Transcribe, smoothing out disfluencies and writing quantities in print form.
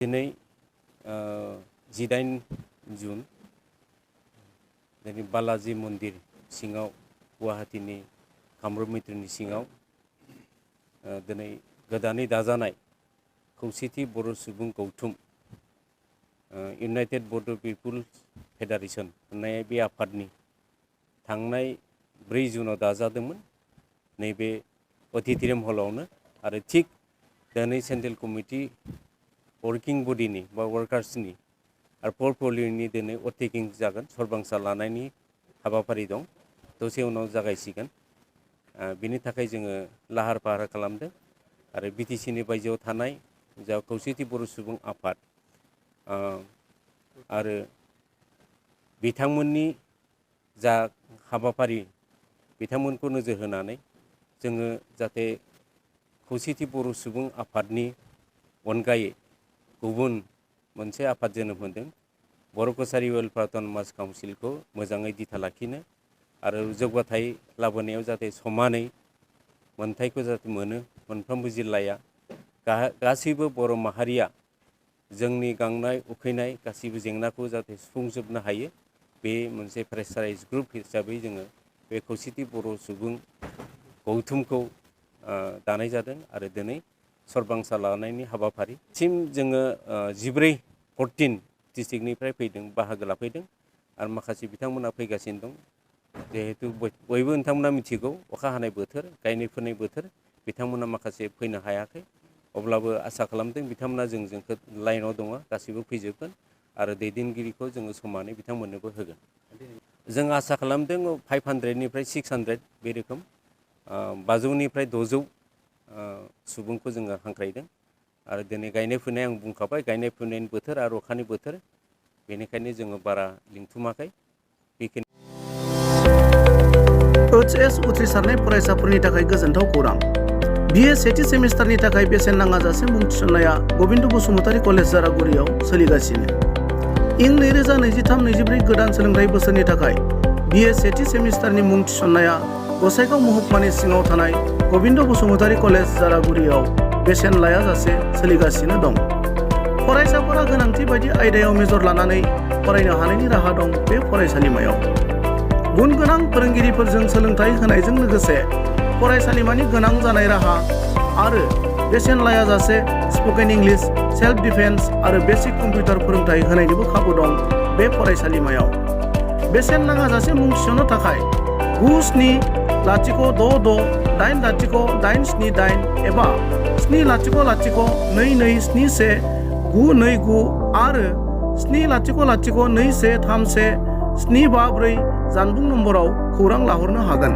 दिनै 18 जुन दिनै बालाजी मन्दिर सिङाव गुवाहाटीनि कामरुप मित्रनि सिङाव दिनै गोदानै दाजानाय खौसेथि बर' सुबुं गौथुम इउनाइटेड बड' पिपुल्स फेडारेशन होननाय बे आफादनि थांनाय 4 जुनाव दाजादोंमोन नैबे अडिटोरियाम हलावनो आरो थिग दिनै सेन्ट्रेल कमिटि वर्किं बडिनि बा वर्कार्सनि आरो पर्टफलिय'नि दिनै अटेकिं जागोन सरबांसा लानायनि हाबाफारि दं दसे उनाव जागायसिगोन बिनि थाखाय जोङो लाहार फाहार खालामदों आरो बिटिसिनि बायजोआव थानाय जा खौसेथि बर' सुबुं आफाद आरो बिथांमोननि जा हाबाफारि बिथांमोनखौ नोजोर होनानै जोङो जाहाथे खौसेथि बर' सुबुं आफादनि अनगायै गुबुन मोनसे आफाद जोनोम होदों बर' कसारी वेलफेयार अट'नमास काउन्सिलखौ मोजाङै दिथा लाखिनो आरो जौगाथाय लाबोनायाव जाहाथे समानै मोनथायखौ जाहाथे मोनो मोनफ्रोमबो जिल्लाया गासैबो बर' माहारिया जोंनि गांनाय उखैनाय गासैबो जेंनाखौ जाहाथे सुफुंजोबनो हायो बे मोनसे प्रेसाराइज ग्रुप हिसाबै जोङो बे खौसेथि बर' सुबुं गौथुमखौ दानाय जादों आरो दिनै सरबांसा लानायनि हाबाफारिसिम जोङो 14 डिस्ट्रिक्टनिफ्राय फैदों बाहागो लाफैदों आरो माखासे बिथांमोना फैगासिनो दं जिहेतु बयबो नोंथांमोना मिथिगौ अखा हानाय बोथोर गायनाय फुनाय बोथोर बिथांमोना माखासे फैनो हायाखै अब्लाबो आसा खालामदों बिथांमोना जोंजों लाइनाव दङ गासैबो फैजोबगोन आरो दैदेनगिरिखौ जोङो समानै बिथांमोननोबो होगोन जों आसा खालामदों 500निफ्राय 600 बे रोखोम 500निफ्राय 600 सुबुंखौ जोङो हांख्रायदों आरो दिनै गायनाय फुनाय आं बुंखाबाय गायनाय फुनायनि बोथोर आरो अखानि बोथोर बेनिखायनो जोङो बारा लिंथुमाखै बेखिनि OHS उथ्रिसारनाय फरायसाफोरनि थाखाय गोजोनथाव खौरां BA सेथि सेमिस्टारनि थाखाय बेसेन नाङाजासे मुं थिसननाया गबिन्द बसुमतारी कलेज जारागुरियाव सोलिगासिनो इं 2023-24 गोदान सोलोंथाइ बोसोरनि थाखाय BA सेथि सेमिस्टारनि मुं थिसननाया गसाइगाव महकुमानि सिङाव थानाय गबिन्द बसुमतारी कलेज जारागुरियाव बेसेन लायाजासे सोलिगासिनो दं फरायसाफोरा गोनांथि बायदि आयदायाव मेजर लानानै फरायनो हानायनि राहा दं बे फरायसालिमायाव गुन गोनां फोरोंगिरिफोरजों सोलोंथाइ होनायजों लोगोसे फरायसालिमानि गोनां जानाय राहा आरो बेसेन लायाजासे स्पकेन इंलिश सेल्फ डिफेन्स आरो बेसिक कम्पिउटार फोरोंथाइ होनायनिबो खाबु दं बे फरायसालिमायाव बेसेन नाङाजासे मुं थिसननो थाखाय 9706680878 एबा 700227192 आरो 700213174 जानबुं नम्बराव खौरां लाहरनो हागोन।